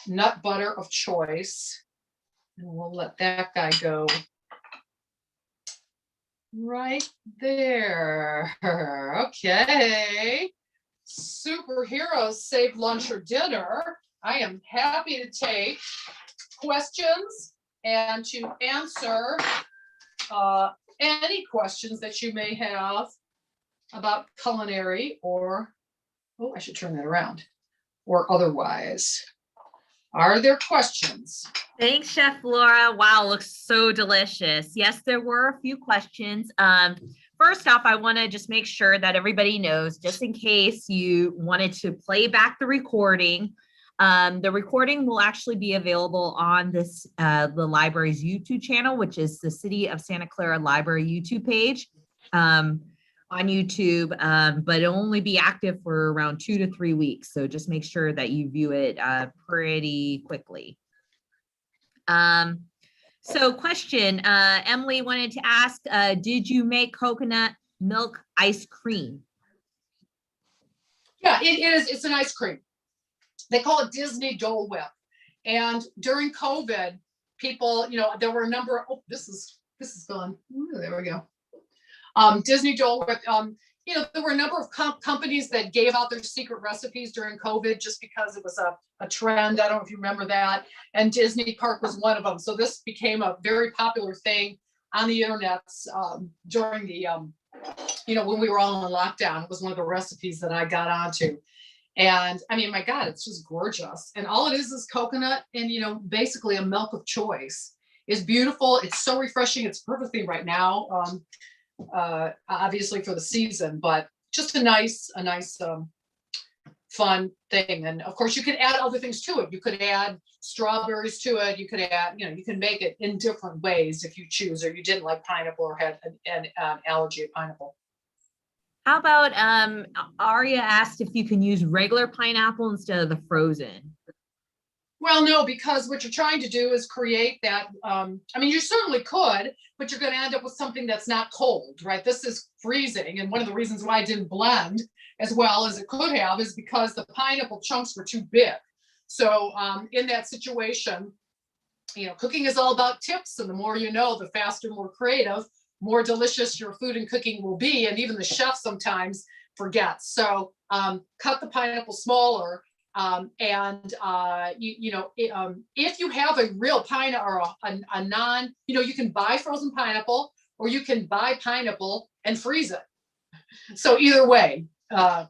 Speaker 2: nut butter of choice. And we'll let that guy go right there. Okay. Superheroes save lunch or dinner. I am happy to take questions and to answer any questions that you may have about culinary or, oh, I should turn that around, or otherwise. Are there questions?
Speaker 1: Thanks, Chef Laura. Wow, looks so delicious. Yes, there were a few questions. First off, I want to just make sure that everybody knows, just in case you wanted to play back the recording will actually be available on this the library's YouTube channel, which is the City of Santa Clara Library YouTube page on YouTube, but it'll only be active for around 2 to 3 weeks. So just make sure that you view it pretty quickly. So question, Emily wanted to ask, did you make coconut milk ice cream?
Speaker 2: Yeah, it's an ice cream. They call it Disney Dole Whip. And during COVID, people, there were a number of, oh, this is gone. Ooh, there we go. Disney Dole Whip, there were a number of companies that gave out their secret recipes during COVID just because it was a trend. I don't know if you remember that. And Disney Park was one of them. So this became a very popular thing on the internet during the, when we were all in lockdown. It was one of the recipes that I got onto. And I mean, my God, it's just gorgeous. And all it is coconut and, basically a milk of choice. It's beautiful. It's so refreshing. It's perfect thing right now. Obviously for the season, but just a nice fun thing. And of course you can add other things to it. You could add strawberries to it. You could add, you can make it in different ways if you choose, or you didn't like pineapple or had an allergy of pineapple.
Speaker 1: How about Aria asked if you can use regular pineapple instead of the frozen?
Speaker 2: Well, no, because what you're trying to do is create that. You certainly could, but you're going to end up with something that's not cold, right? This is freezing. And one of the reasons why it didn't blend as well as it could have is because the pineapple chunks were too big. So in that situation, cooking is all about tips. And the more you know, the faster, more creative, more delicious your food and cooking will be. And even the chef sometimes forgets. So cut the pineapple smaller. If you have a real pineapple or a non, you can buy frozen pineapple or you can buy pineapple and freeze it. So either way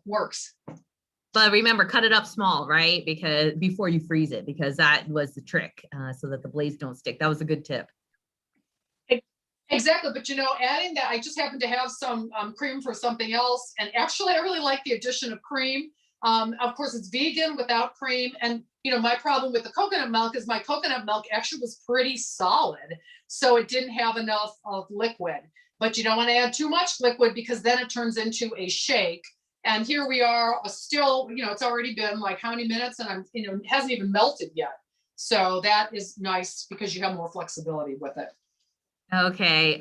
Speaker 2: works.
Speaker 1: But remember, cut it up small, right? Because before you freeze it, because that was the trick, so that the blades don't stick. That was a good tip.
Speaker 2: Exactly. But, adding that, I just happened to have some cream for something else. And actually, I really like the addition of cream. Of course, it's vegan without cream. And, my problem with the coconut milk is my coconut milk actually was pretty solid. So it didn't have enough of liquid. But you don't want to add too much liquid because then it turns into a shake. And here we are still, it's already been like how many minutes and it hasn't even melted yet. So that is nice because you have more flexibility with it.
Speaker 1: Okay.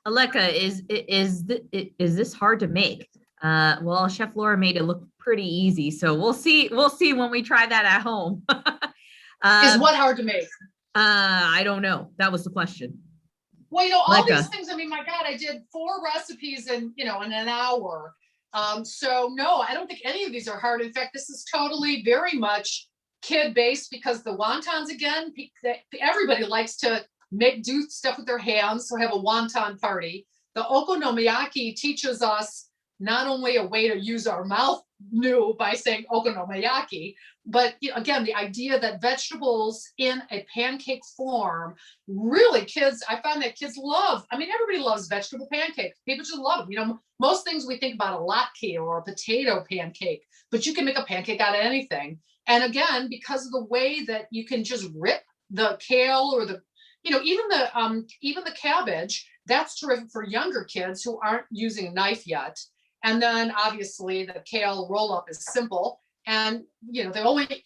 Speaker 1: Aleka, is this hard to make? Well, Chef Laura made it look pretty easy, so we'll see when we try that at home.
Speaker 2: Is what hard to make?
Speaker 1: I don't know. That was the question.
Speaker 2: Well, all these things, my God, I did 4 recipes in an hour. So no, I don't think any of these are hard. In fact, this is totally very much kid-based because the wontons, again, everybody likes to do stuff with their hands, so have a wonton party. The okonomiyaki teaches us not only a way to use our mouth new by saying okonomiyaki, but again, the idea that vegetables in a pancake form, really I find that kids love. Everybody loves vegetable pancakes. People just love them. Most things we think about a latke or a potato pancake, but you can make a pancake out of anything. And again, because of the way that you can just rip the kale or the even the cabbage, that's terrific for younger kids who aren't using a knife yet. And then obviously the kale roll up is simple. And the only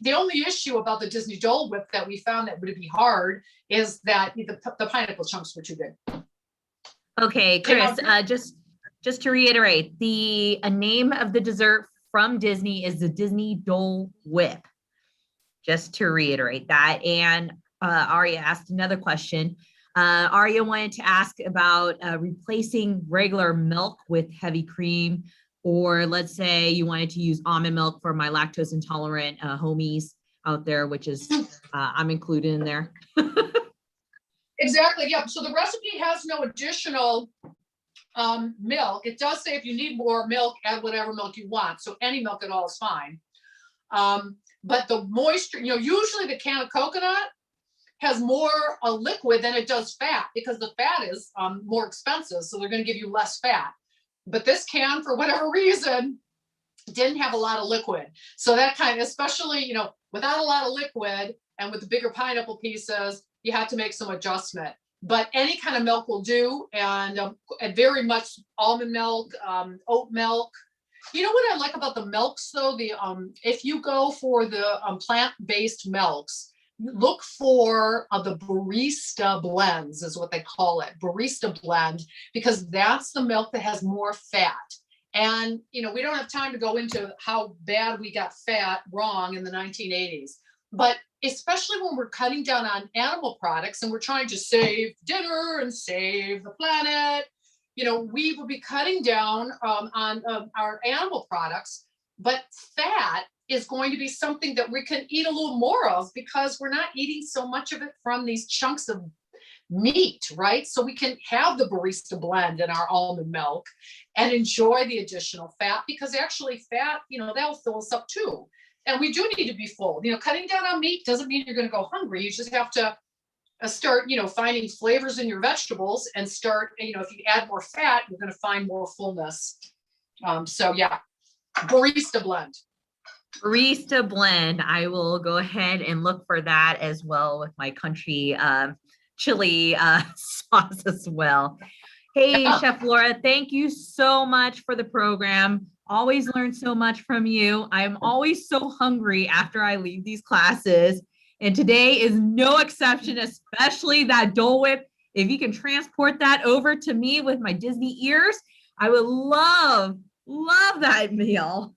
Speaker 2: issue about the Disney Dole Whip that we found that would be hard is that the pineapple chunks were too big.
Speaker 1: Okay, Chris, just to reiterate, the name of the dessert from Disney is the Disney Dole Whip. just to reiterate that. And Aria asked another question. Aria wanted to ask about replacing regular milk with heavy cream, or let's say you wanted to use almond milk for my lactose intolerant homies out there, which is I'm included in there.
Speaker 2: Exactly. Yeah. So the recipe has no additional milk. It does say if you need more milk, add whatever milk you want. So any milk at all is fine. But the moisture, usually the can of coconut has more liquid than it does fat because the fat is more expensive. So they're going to give you less fat. But this can, for whatever reason, didn't have a lot of liquid. So that kind of, especially, without a lot of liquid and with the bigger pineapple pieces, you have to make some adjustment. But any kind of milk will do. And very much almond milk, oat milk. You know what I like about the milks though? If you go for the plant-based milks, look for the barista blends is what they call it, barista blend, because that's the milk that has more fat. And, we don't have time to go into how bad we got fat wrong in the 1980s, but especially when we're cutting down on animal products and we're trying to save dinner and save the planet, we will be cutting down on our animal products, but fat is going to be something that we can eat a little more of because we're not eating so much of it from these chunks of meat, right? So we can have the barista blend in our almond milk and enjoy the additional fat, because actually fat, that'll fill us up too. And we do need to be full. Cutting down on meat doesn't mean you're going to go hungry. You just have to start, finding flavors in your vegetables and start, if you add more fat, you're going to find more fullness. So yeah, barista blend.
Speaker 1: Barista blend. I will go ahead and look for that as well with my country chili sauce as well. Hey,
Speaker 2: Yeah.
Speaker 1: Chef Laura, thank you so much for the program. Always learn so much from you. I'm always so hungry after I leave these classes. And today is no exception, especially that Dole Whip. If you can transport that over to me with my Disney ears, I would love that meal.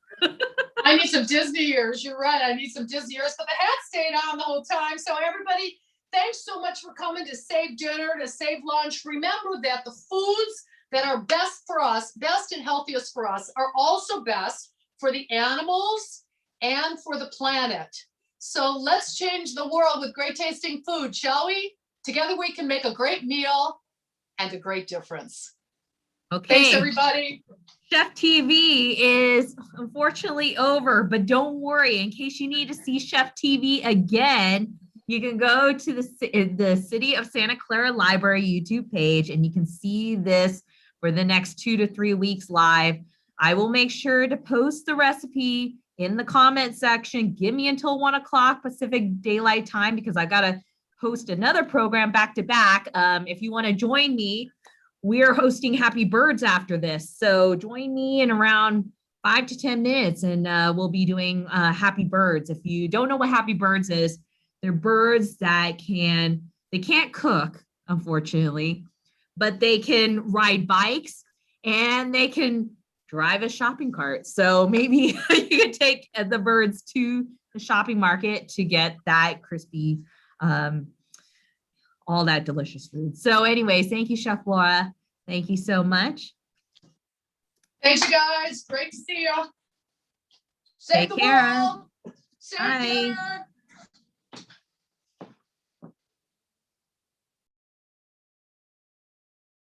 Speaker 2: I need some Disney ears. You're right. I need some Disney ears, but the hat stayed on the whole time. So everybody, thanks so much for coming to save dinner, to save lunch. Remember that the foods that are best for us, best and healthiest for us, are also best for the animals and for the planet. So let's change the world with great tasting food, shall we? Together we can make a great meal and a great difference.
Speaker 1: Okay.
Speaker 2: Thanks, everybody.
Speaker 1: Chef TV is unfortunately over, but don't worry. In case you need to see Chef TV again, you can go to the City of Santa Clara Library YouTube page, and you can see this for the next 2 to 3 weeks live. I will make sure to post the recipe in the comment section. Give me until 1 o'clock Pacific Daylight Time, because I got to host another program back to back. If you want to join me, we are hosting Happy Birds after this. So join me in around 5 to 10 minutes and we'll be doing Happy Birds. If you don't know what Happy Birds is, they're birds that they can't cook, unfortunately, but they can ride bikes and they can drive a shopping cart. So maybe you could take the birds to the shopping market to get that crispy, all that delicious food. So anyways, thank you, Chef Laura. Thank you so much.
Speaker 2: Thanks, you guys. Great to see you. Save
Speaker 1: Take care.
Speaker 2: World. Save
Speaker 1: Bye.
Speaker 2: dinner.